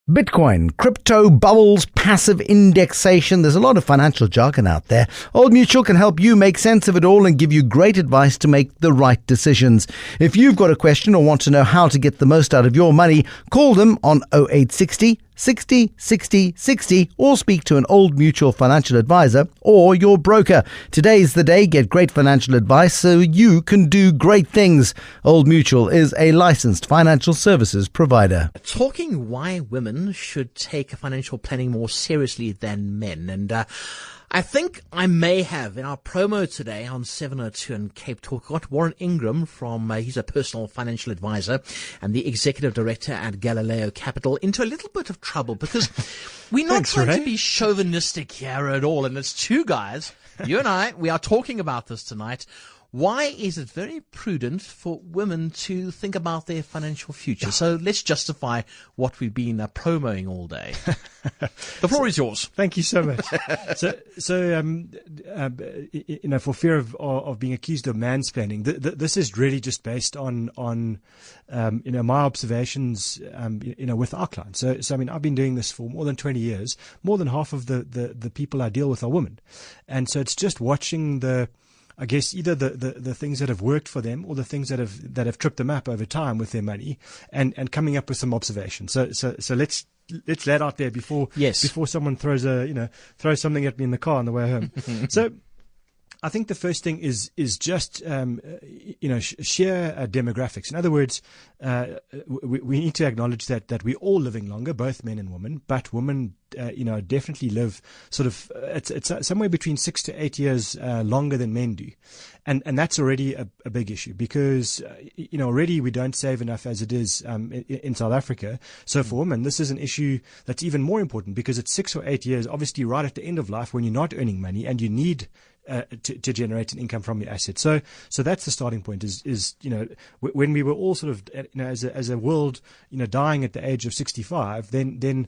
Bitcoin, crypto, bubbles, passive indexation. There's a lot of financial jargon out there. Old Mutual can help you make sense of it all and give you great advice to make the right decisions. If you've got a question or want to know how to get the most out of your money, call them on 0860 60 60 60 or speak to an Old Mutual financial advisor or your broker. Today's the day. Get great financial advice so you can do great things. Old Mutual is a licensed financial services provider. Talking why women should take financial planning more seriously than men. And I think I may have, in our promo today on 702 and Cape Talk, got Warren Ingram from, he's a personal financial advisor and the executive director at Galileo Capital, into a little bit of trouble because we're not trying to be chauvinistic here at all. And it's two guys, you and I, we are talking about this tonight. Why is it very prudent for women to think about their financial future? So let's justify what we've been promoting all day. The floor is yours. Thank you so much. For fear of being accused of mansplaining, this is really just based on my observations, with our clients. So I mean, I've been doing this for more than 20 years. More than half of the people I deal with are women, and so it's just watching either the things that have worked for them or the things that have tripped them up over time with their money, and coming up with some observations. So let's lay it out there before someone throws something at me in the car on the way home. So I think the first thing is just sheer demographics. In other words, we need to acknowledge that we're all living longer, both men and women, but women definitely live sort of it's somewhere between 6 to 8 years longer than men do, and that's already a big issue because already we don't save enough as it is in South Africa. So for women, this is an issue that's even more important because it's 6 or 8 years, obviously right at the end of life when you're not earning money and you need to generate an income from your assets. So that's the starting point is when we were all sort of, as a world, dying at the age of 65, then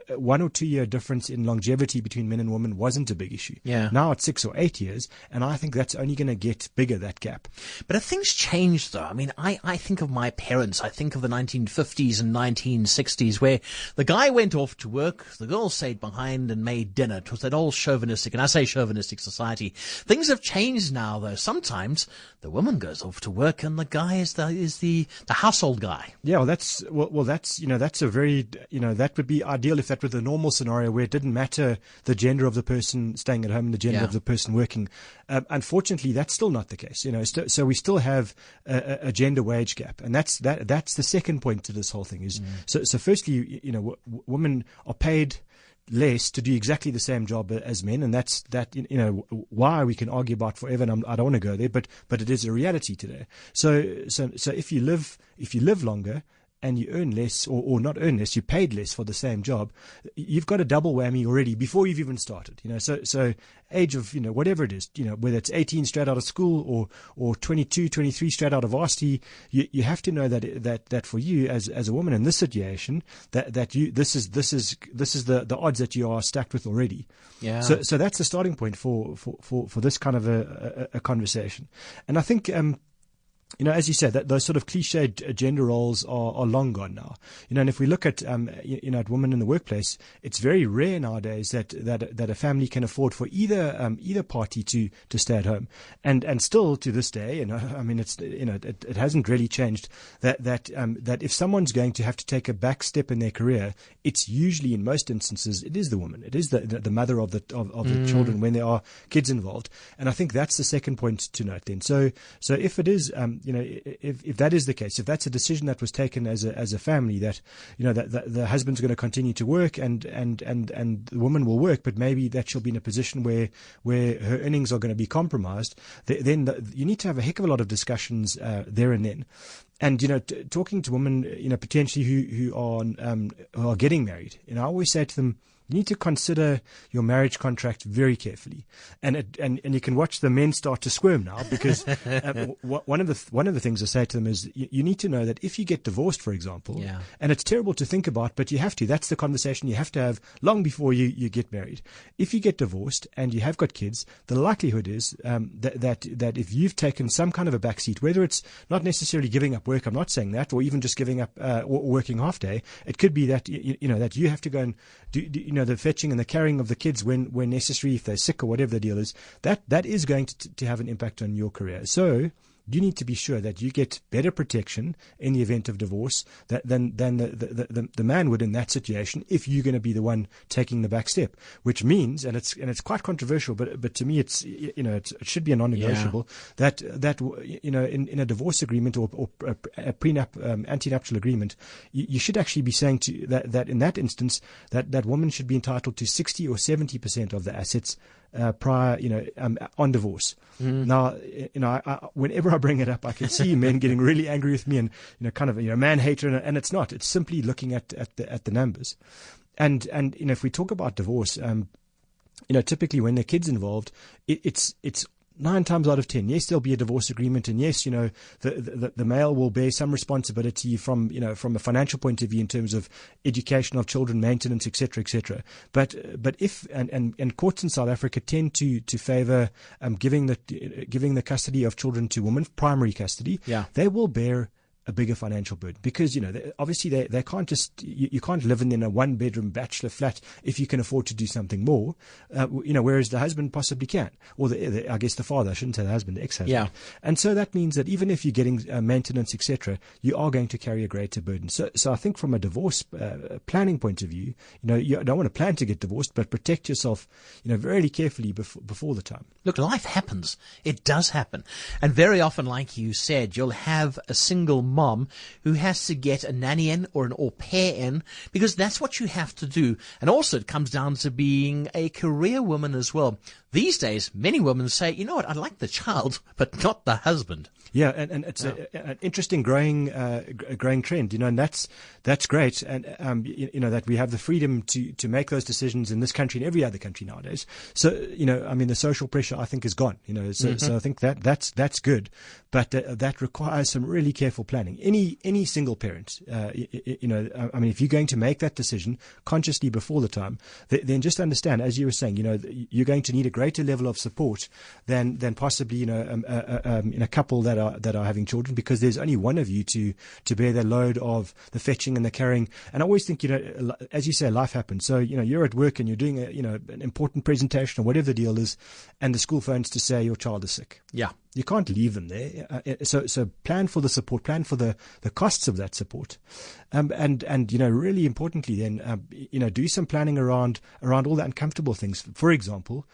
1 or 2 year difference in longevity between men and women wasn't a big issue. Yeah. Now it's 6 or 8 years, and I think that's only going to get bigger, that gap. But have things changed, though? I mean, I think of my parents. I think of the 1950s and 1960s where the guy went off to work, the girl stayed behind and made dinner. It was that old chauvinistic, and I say chauvinistic society. Things have changed now, though. Sometimes the woman goes off to work and the guy is the household guy. Yeah, well, that's a very, that would be ideal if that were the normal scenario where it didn't matter the gender of the person staying at home and the gender of the person working. Unfortunately, that's still not the case. So we still have a gender wage gap, and that's the second point to this whole thing. Is so firstly, women are paid less to do exactly the same job as men, and that's why we can argue about forever, and I don't want to go there, but it is a reality today. So if you live longer and you earn less, or not earn less, you paid less for the same job, you've got a double whammy already before you've even started. So age of, whatever it is, whether it's 18 straight out of school or 22, 23 straight out of varsity, you have to know that for you as a woman in this situation, that you, this is the odds that you are stacked with already. Yeah. So that's the starting point for this kind of a conversation. And I think, as you said, that those sort of cliched gender roles are long gone now. And if we look at at women in the workplace, it's very rare nowadays that a family can afford for either party to stay at home. And still to this day, it hasn't really changed that if someone's going to have to take a back step in their career, it's usually, in most instances, it is the woman. It is the mother of the children when there are kids involved. And I think that's the second point to note then. So if it is if that is the case, if that's a decision that was taken as a family, that that the husband's going to continue to work and the woman will work, but maybe that she'll be in a position where her earnings are going to be compromised, then you need to have a heck of a lot of discussions there and then. And talking to women potentially who are getting married, I always say to them, you need to consider your marriage contract very carefully. And you can watch the men start to squirm now, because one of the things I say to them is you need to know that if you get divorced, for example, and it's terrible to think about, but you have to. That's the conversation you have to have long before you get married. If you get divorced and you have got kids, the likelihood is that if you've taken some kind of a backseat, whether it's not necessarily giving up work, I'm not saying that, or even just giving up or working half day, it could be that that you have to go and do the fetching and the carrying of the kids when necessary, if they're sick or whatever the deal is. That is going to have an impact on your career. So you need to be sure that you get better protection in the event of divorce than the man would in that situation, if you're going to be the one taking the back step. Which means, and it's quite controversial, but to me it should be a non-negotiable, that in a divorce agreement or a prenup antenuptial agreement, you should actually be saying that in that instance that woman should be entitled to 60 or 70% of the assets prior, on divorce. Now, whenever I bring it up, I can see men getting really angry with me and, kind of, man hater, and it's not. It's simply looking at the numbers. And if we talk about divorce, typically when there are kids involved, it's 9 times out of 10, yes, there'll be a divorce agreement, and yes, the male will bear some responsibility from a financial point of view in terms of education of children, maintenance, etc., etc. But if and courts in South Africa tend to favour giving the custody of children to women, primary custody, they will bear a bigger financial burden, because obviously they can't just you can't live in a 1-bedroom bachelor flat if you can afford to do something more, whereas the husband possibly can, or I guess the father, I shouldn't say the husband, the ex-husband. And so that means that even if you're getting maintenance, etc., you are going to carry a greater burden. So I think from a divorce planning point of view, you don't want to plan to get divorced, but protect yourself very carefully before the time. Look, life happens. It does happen. And very often, like you said, you'll have a single mom who has to get a nanny in or an au pair in, because that's what you have to do. And also it comes down to being a career woman as well. These days, many women say, you know what, I like the child, but not the husband. Yeah, and it's an interesting growing trend, and that's great, and that we have the freedom to make those decisions in this country and every other country nowadays. So the social pressure, I think, is gone. So I think that's good, but that requires some really careful planning. Any single parent, if you're going to make that decision consciously before the time, then just understand, as you were saying, you're going to need a greater level of support than possibly in a couple that are having children, because there's only one of you to bear the load of the fetching and the carrying. And I always think, as you say, life happens. So you're at work and you're doing an important presentation or whatever the deal is, and the school phones to say your child is sick. Yeah. You can't leave them there. So plan for the support, plan for the costs of that support. And really importantly then, do some planning around all the uncomfortable things. For example,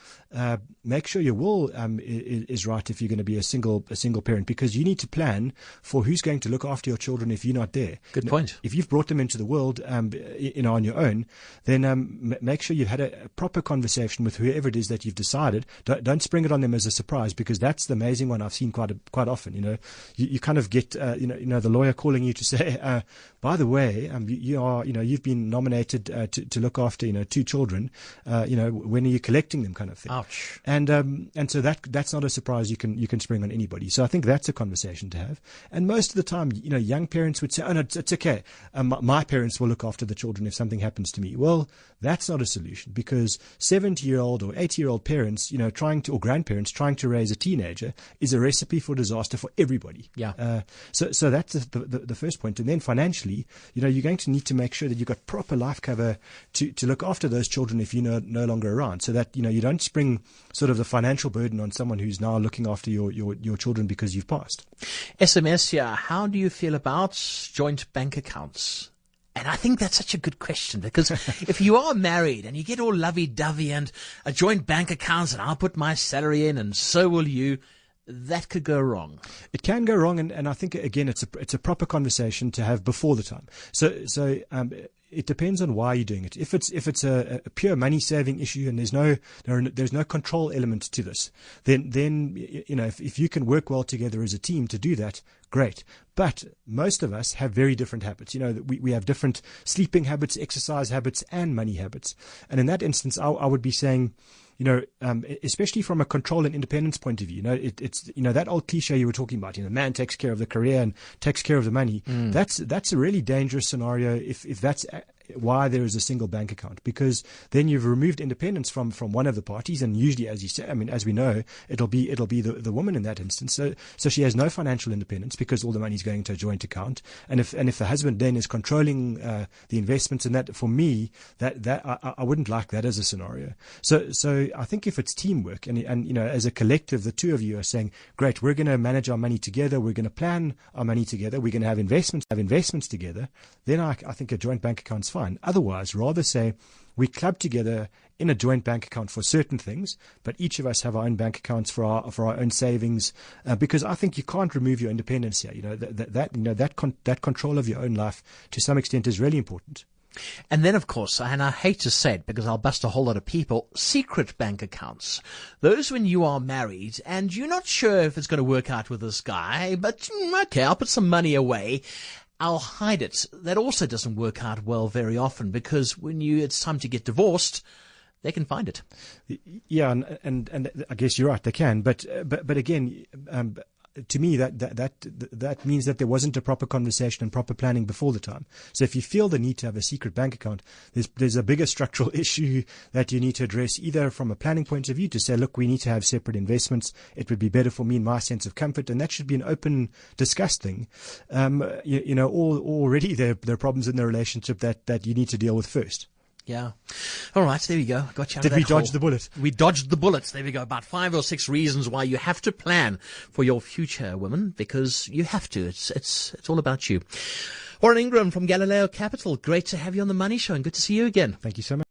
make sure your will is right if you're going to be a single parent, because you need to plan for who's going to look after your children if you're not there. Good point. If you've brought them into the world, on your own, then make sure you've had a proper conversation with whoever it is that you've decided. Don't spring it on them as a surprise, because that's the amazing one I've seen quite often. You kind of get the lawyer calling you to say, by the way, you've been nominated to look after 2 children. When are you collecting them, kind of thing. Ouch. And so that's not a surprise you can spring on anybody. So I think that's a conversation to have. And most of the time, young parents would say, oh no, it's okay. My parents will look after the children if something happens to me. Well, that's not a solution, because 70-year-old or 80-year-old parents, or grandparents trying to raise a teenager is a recipe for disaster for everybody. Yeah. So that's the first point. And then financially, you're going to need to make sure that you've got proper life cover to look after those children if you're no longer around, so that, you don't spring sort of the financial burden on someone who's now looking after your children because you've passed. SMS here, how do you feel about joint bank accounts? And I think that's such a good question, because if you are married and you get all lovey-dovey and a joint bank account and I'll put my salary in and so will you, that could go wrong. It can go wrong, and I think again it's a proper conversation to have before the time. So it depends on why you're doing it. If it's a pure money saving issue and there's no control element to this, then if you can work well together as a team to do that, great. But most of us have very different habits. We have different sleeping habits, exercise habits, and money habits. And in that instance, I would be saying, especially from a control and independence point of view, it's that old cliche you were talking about, man takes care of the career and takes care of the money. That's a really dangerous scenario if that's why there is a single bank account, because then you've removed independence from one of the parties, and usually, as you say, as we know, it'll be the woman in that instance. So she has no financial independence because all the money is going to a joint account, and if the husband then is controlling the investments, and that, for me, that I wouldn't like that as a scenario. So I think if it's teamwork and as a collective, the two of you are saying, great, we're going to manage our money together, we're going to plan our money together, we're going to have investments together, then I think a joint bank account's fine. Otherwise, rather say we club together in a joint bank account for certain things, but each of us have our own bank accounts for our own savings, because I think you can't remove your independence here. That control of your own life to some extent is really important. And then, of course, and I hate to say it because I'll bust a whole lot of people, secret bank accounts. Those when you are married and you're not sure if it's going to work out with this guy, but okay, I'll put some money away. I'll hide it. That also doesn't work out well very often, because when it's time to get divorced, they can find it. Yeah, and I guess you're right, they can. But again, to me, that means that there wasn't a proper conversation and proper planning before the time. So if you feel the need to have a secret bank account, there's a bigger structural issue that you need to address, either from a planning point of view to say, look, we need to have separate investments. It would be better for me and my sense of comfort, and that should be an open, discussed thing. Already there are problems in the relationship that you need to deal with first. Yeah. All right, there we go. Got you out Did of we that dodge hole. the bullet? We dodged the bullets. There we go. About 5 or 6 reasons why you have to plan for your future, women, because you have to. It's all about you. Warren Ingram from Galileo Capital. Great to have you on the Money Show, and good to see you again. Thank you so much.